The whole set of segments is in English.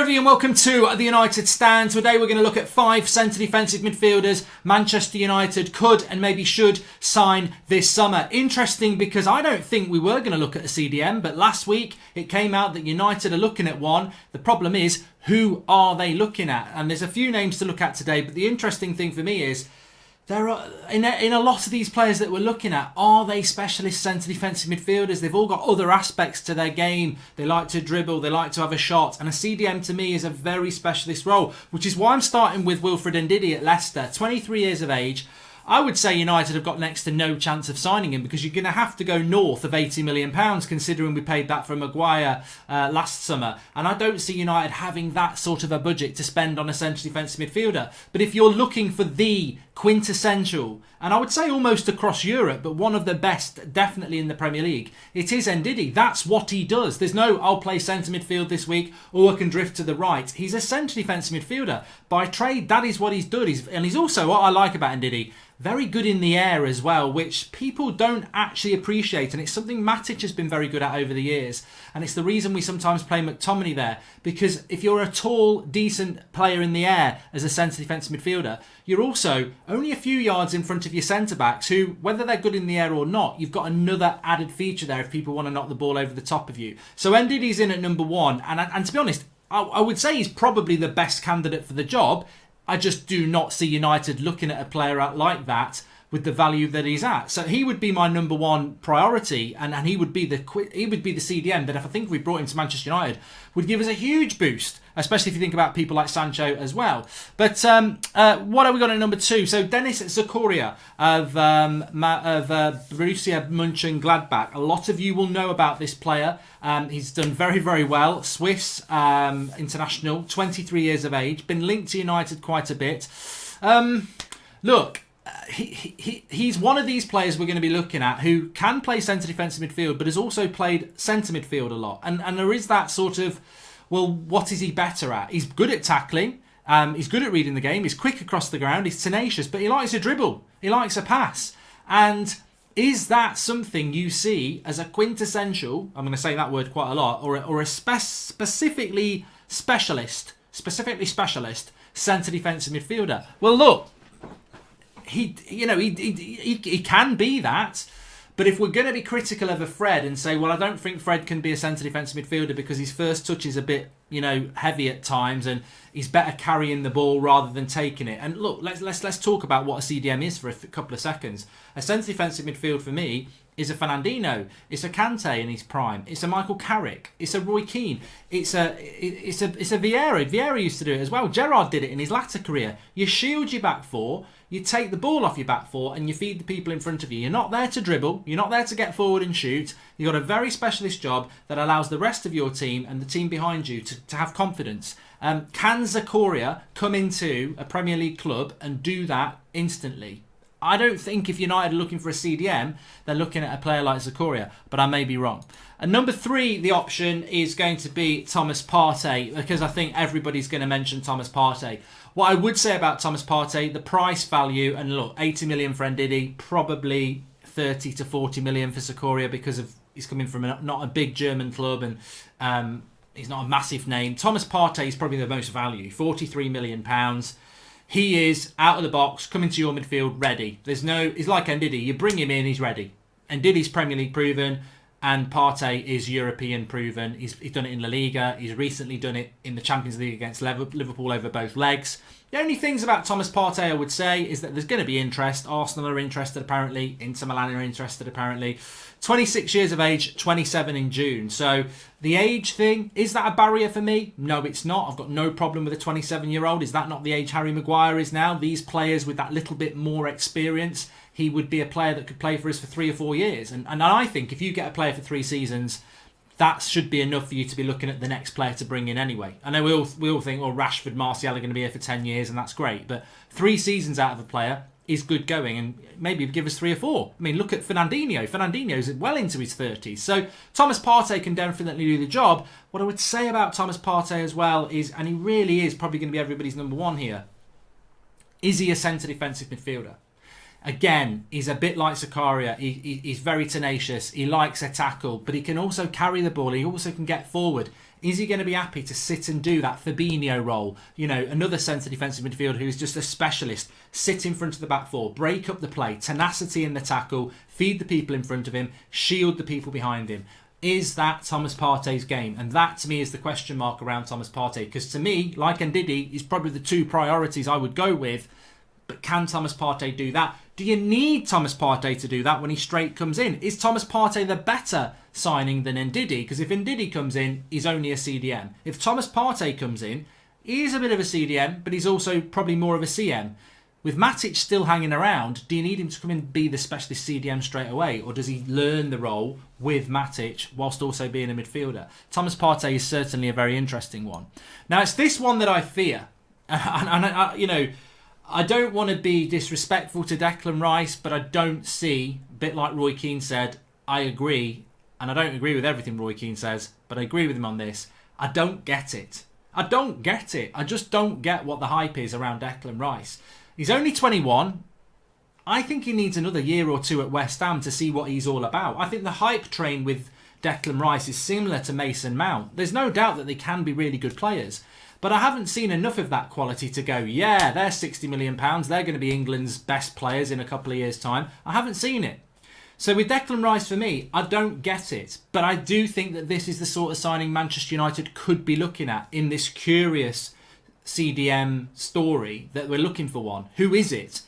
everyone, welcome to the United Stand. Today we're going to look at 5 centre defensive midfielders Manchester United could and maybe should sign this summer. Interesting because I don't think we were going to look at a CDM, but last week it came out that United are looking at one. The problem is, who are they looking at? And there's a few names to look at today, but the interesting thing for me is there are, in a lot of these players that we're looking at, are they specialist centre defensive midfielders? They've all got other aspects to their game. They like to dribble, they like to have a shot. And a CDM to me is a very specialist role, which is why I'm starting with Wilfred Ndidi at Leicester. 23 years of age. I would say United have got next to no chance of signing him because you're going to have to go north of £80 million considering we paid that for Maguire last summer. And I don't see United having that sort of a budget to spend on a central defensive midfielder. But if you're looking for the quintessential, and I would say almost across Europe, but one of the best definitely in the Premier League, it is Ndidi. That's what he does. There's no, I'll play centre midfield this week or I can drift to the right. He's a centre defensive midfielder. By trade, that is what he's done. And he's also, what I like about Ndidi, very good in the air as well, which people don't actually appreciate. And it's something Matic has been very good at over the years. And it's the reason we sometimes play McTominay there. Because if you're a tall, decent player in the air as a centre defensive midfielder, you're also only a few yards in front of your centre-backs who, whether they're good in the air or not, you've got another added feature there if people want to knock the ball over the top of you. So Ndidi's in at number 1. And to be honest, I would say he's probably the best candidate for the job. I just do not see United looking at a player out like that with the value that he's at. So he would be my number 1 priority, and he would be the CDM that, if I think if we brought him to Manchester United, would give us a huge boost, especially if you think about people like Sancho as well. But what have we got at number 2? So Denis Zakaria of Borussia Mönchengladbach. A lot of you will know about this player. He's done very, very well. Swiss international, 23 years of age, been linked to United quite a bit. Look, he's one of these players we're going to be looking at who can play centre defensive midfield, but has also played centre midfield a lot. And there is that sort of, well, what is he better at? He's good at tackling. He's good at reading the game. He's quick across the ground. He's tenacious, but he likes a dribble. He likes a pass. And is that something you see as a quintessential, I'm going to say that word quite a lot, or a specifically specialist centre defensive midfielder? Well, look, he can be that, but if we're going to be critical of a Fred and say, well, I don't think Fred can be a centre defensive midfielder because his first touch is a bit, heavy at times, and he's better carrying the ball rather than taking it. And look, let's talk about what a CDM is for a couple of seconds. A centre defensive midfield for me is a Fernandinho, it's a Kante in his prime, it's a Michael Carrick, it's a Roy Keane, it's a Vieira. Vieira used to do it as well. Gerrard did it in his latter career. You shield your back four, you take the ball off your back four, and you feed the people in front of you. You're not there to dribble, you're not there to get forward and shoot. You've got a very specialist job that allows the rest of your team and the team behind you to have confidence. Can Zakaria come into a Premier League club and do that instantly? I don't think if United are looking for a CDM, they're looking at a player like Zakaria, but I may be wrong. And number 3, the option is going to be Thomas Partey, because I think everybody's going to mention Thomas Partey. What I would say about Thomas Partey, the price value, and look, 80 million for Ndidi, probably 30 to 40 million for Zakaria because of he's coming from not a big German club and he's not a massive name. Thomas Partey is probably the most value, £43 million. He is out of the box, coming to your midfield, ready. He's like Ndidi. You bring him in, he's ready. Ndidi's Premier League proven, and Partey is European proven. He's done it in La Liga. He's recently done it in the Champions League against Liverpool over both legs. The only things about Thomas Partey I would say is that there's going to be interest. Arsenal are interested apparently. Inter Milan are interested apparently. 26 years of age, 27 in June. So the age thing, is that a barrier for me? No, it's not. I've got no problem with a 27-year-old. Is that not the age Harry Maguire is now? These players with that little bit more experience, he would be a player that could play for us for 3 or 4 years. And I think if you get a player for 3 seasons, that should be enough for you to be looking at the next player to bring in anyway. I know we all think, well, Rashford, Martial are going to be here for 10 years, and that's great. But 3 seasons out of a player is good going, and maybe give us 3 or 4. I mean, look at Fernandinho. Fernandinho's well into his 30s. So Thomas Partey can definitely do the job. What I would say about Thomas Partey as well is, and he really is probably going to be everybody's number 1 here, is he a centre defensive midfielder? Again, he's a bit like Zakaria. He's very tenacious. He likes a tackle, but he can also carry the ball. He also can get forward. Is he going to be happy to sit and do that Fabinho role? You know, another centre defensive midfielder who's just a specialist, sit in front of the back four, break up the play, tenacity in the tackle, feed the people in front of him, shield the people behind him. Is that Thomas Partey's game? And that, to me, is the question mark around Thomas Partey. Because to me, like Ndidi, is probably the two priorities I would go with. But can Thomas Partey do that? Do you need Thomas Partey to do that when he straight comes in? Is Thomas Partey the better signing than Ndidi? Because if Ndidi comes in, he's only a CDM. If Thomas Partey comes in, he's a bit of a CDM, but he's also probably more of a CM. With Matic still hanging around, do you need him to come in and be the specialist CDM straight away? Or does he learn the role with Matic whilst also being a midfielder? Thomas Partey is certainly a very interesting one. Now, it's this one that I fear. And you know, I don't want to be disrespectful to Declan Rice, but I don't see, a bit like Roy Keane said, I agree, and I don't agree with everything Roy Keane says, but I agree with him on this. I don't get it. I don't get it. I just don't get what the hype is around Declan Rice. He's only 21. I think he needs another year or two at West Ham to see what he's all about. I think the hype train with Declan Rice is similar to Mason Mount. There's no doubt that they can be really good players. But I haven't seen enough of that quality to go, yeah, they're £60 million. They're going to be England's best players in a couple of years' time. I haven't seen it. So with Declan Rice, for me, I don't get it. But I do think that this is the sort of signing Manchester United could be looking at in this curious CDM story that we're looking for one. Who is it?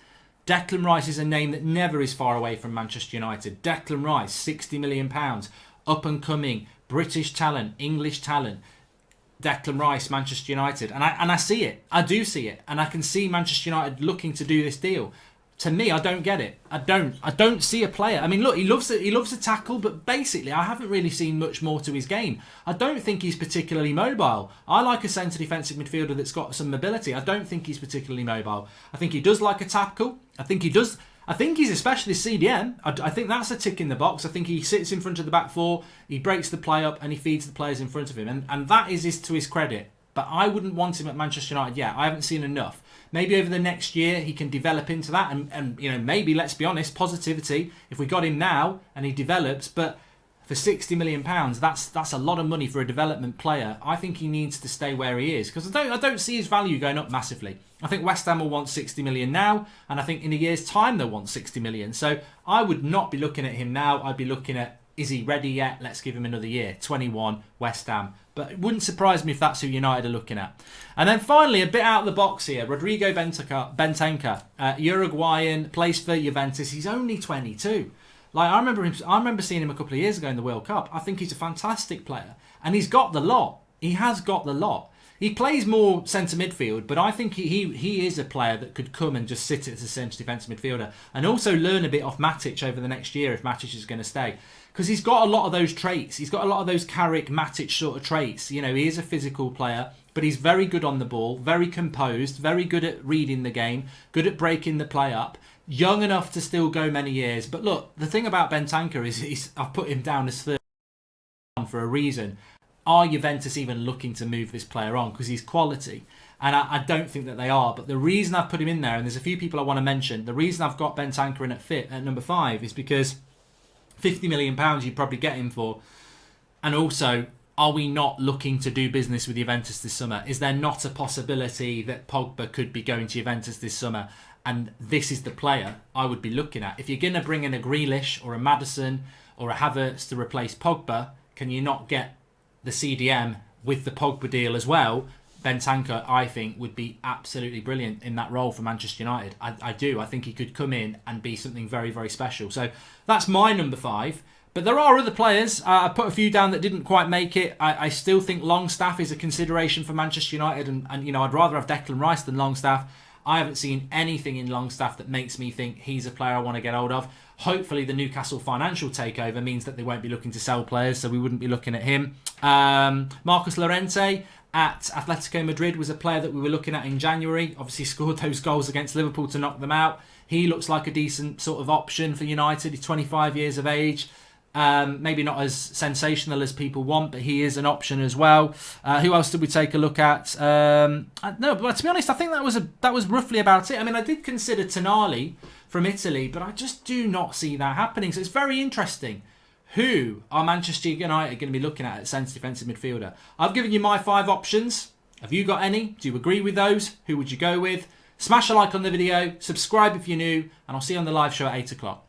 Declan Rice is a name that never is far away from Manchester United. Declan Rice, £60 million. Up and coming, British talent, English talent. Declan Rice, Manchester United, and I see it. I do see it, and I can see Manchester United looking to do this deal. To me, I don't get it. I don't see a player. I mean, look, he loves a tackle, but basically, I haven't really seen much more to his game. I don't think he's particularly mobile. I like a centre defensive midfielder that's got some mobility. I don't think he's particularly mobile. I think he does like a tackle. I think he's a specialist CDM. I think that's a tick in the box. I think he sits in front of the back four, he breaks the play up, and he feeds the players in front of him. And that is to his credit. But I wouldn't want him at Manchester United yet. I haven't seen enough. Maybe over the next year he can develop into that. And you know, maybe, let's be honest, positivity, if we got him now and he develops, but for £60 million, that's a lot of money for a development player. I think he needs to stay where he is, because I don't see his value going up massively. I think West Ham will want 60 million now, and I think in a year's time they'll want 60 million. So I would not be looking at him now. I'd be looking at, is he ready yet? Let's give him another year. 21, West Ham. But it wouldn't surprise me if that's who United are looking at. And then finally, a bit out of the box here, Rodrigo Bentancur, Uruguayan, plays for Juventus. He's only 22. Like, I remember seeing him a couple of years ago in the World Cup. I think he's a fantastic player, and he's got the lot. He has got the lot. He plays more centre midfield, but I think he is a player that could come and just sit as a centre defensive midfielder and also learn a bit off Matic over the next year if Matic is going to stay. Because he's got a lot of those traits. He's got a lot of those Carrick, Matic sort of traits. You know, he is a physical player, but he's very good on the ball, very composed, very good at reading the game, good at breaking the play up, young enough to still go many years. But look, the thing about Bentancur is I've put him down as third for a reason. Are Juventus even looking to move this player on? Because he's quality. And I don't think that they are. But the reason I've put him in there, and there's a few people I want to mention, the reason I've got Bentancur in at number 5 is because £50 million you'd probably get him for. And also, are we not looking to do business with Juventus this summer? Is there not a possibility that Pogba could be going to Juventus this summer? And this is the player I would be looking at. If you're going to bring in a Grealish or a Maddison or a Havertz to replace Pogba, can you not get the CDM with the Pogba deal as well? Bentancur, I think, would be absolutely brilliant in that role for Manchester United. I do. I think he could come in and be something very, very special. So that's my number 5. But there are other players. I put a few down that didn't quite make it. I still think Longstaff is a consideration for Manchester United. And you know, I'd rather have Declan Rice than Longstaff. I haven't seen anything in Longstaff that makes me think he's a player I want to get hold of. Hopefully the Newcastle financial takeover means that they won't be looking to sell players, so we wouldn't be looking at him. Marcus Llorente at Atletico Madrid was a player that we were looking at in January. Obviously scored those goals against Liverpool to knock them out. He looks like a decent sort of option for United. He's 25 years of age. Maybe not as sensational as people want, but he is an option as well. Who else did we take a look at? No, but to be honest, I think that was roughly about it. I mean, I did consider Tonali from Italy, but I just do not see that happening. So it's very interesting. who are Manchester United going to be looking at centre defensive midfielder? I've given you my 5 options. Have you got any? Do you agree with those? Who would you go with? Smash a like on the video, subscribe if you're new, and I'll see you on the live show at 8 o'clock.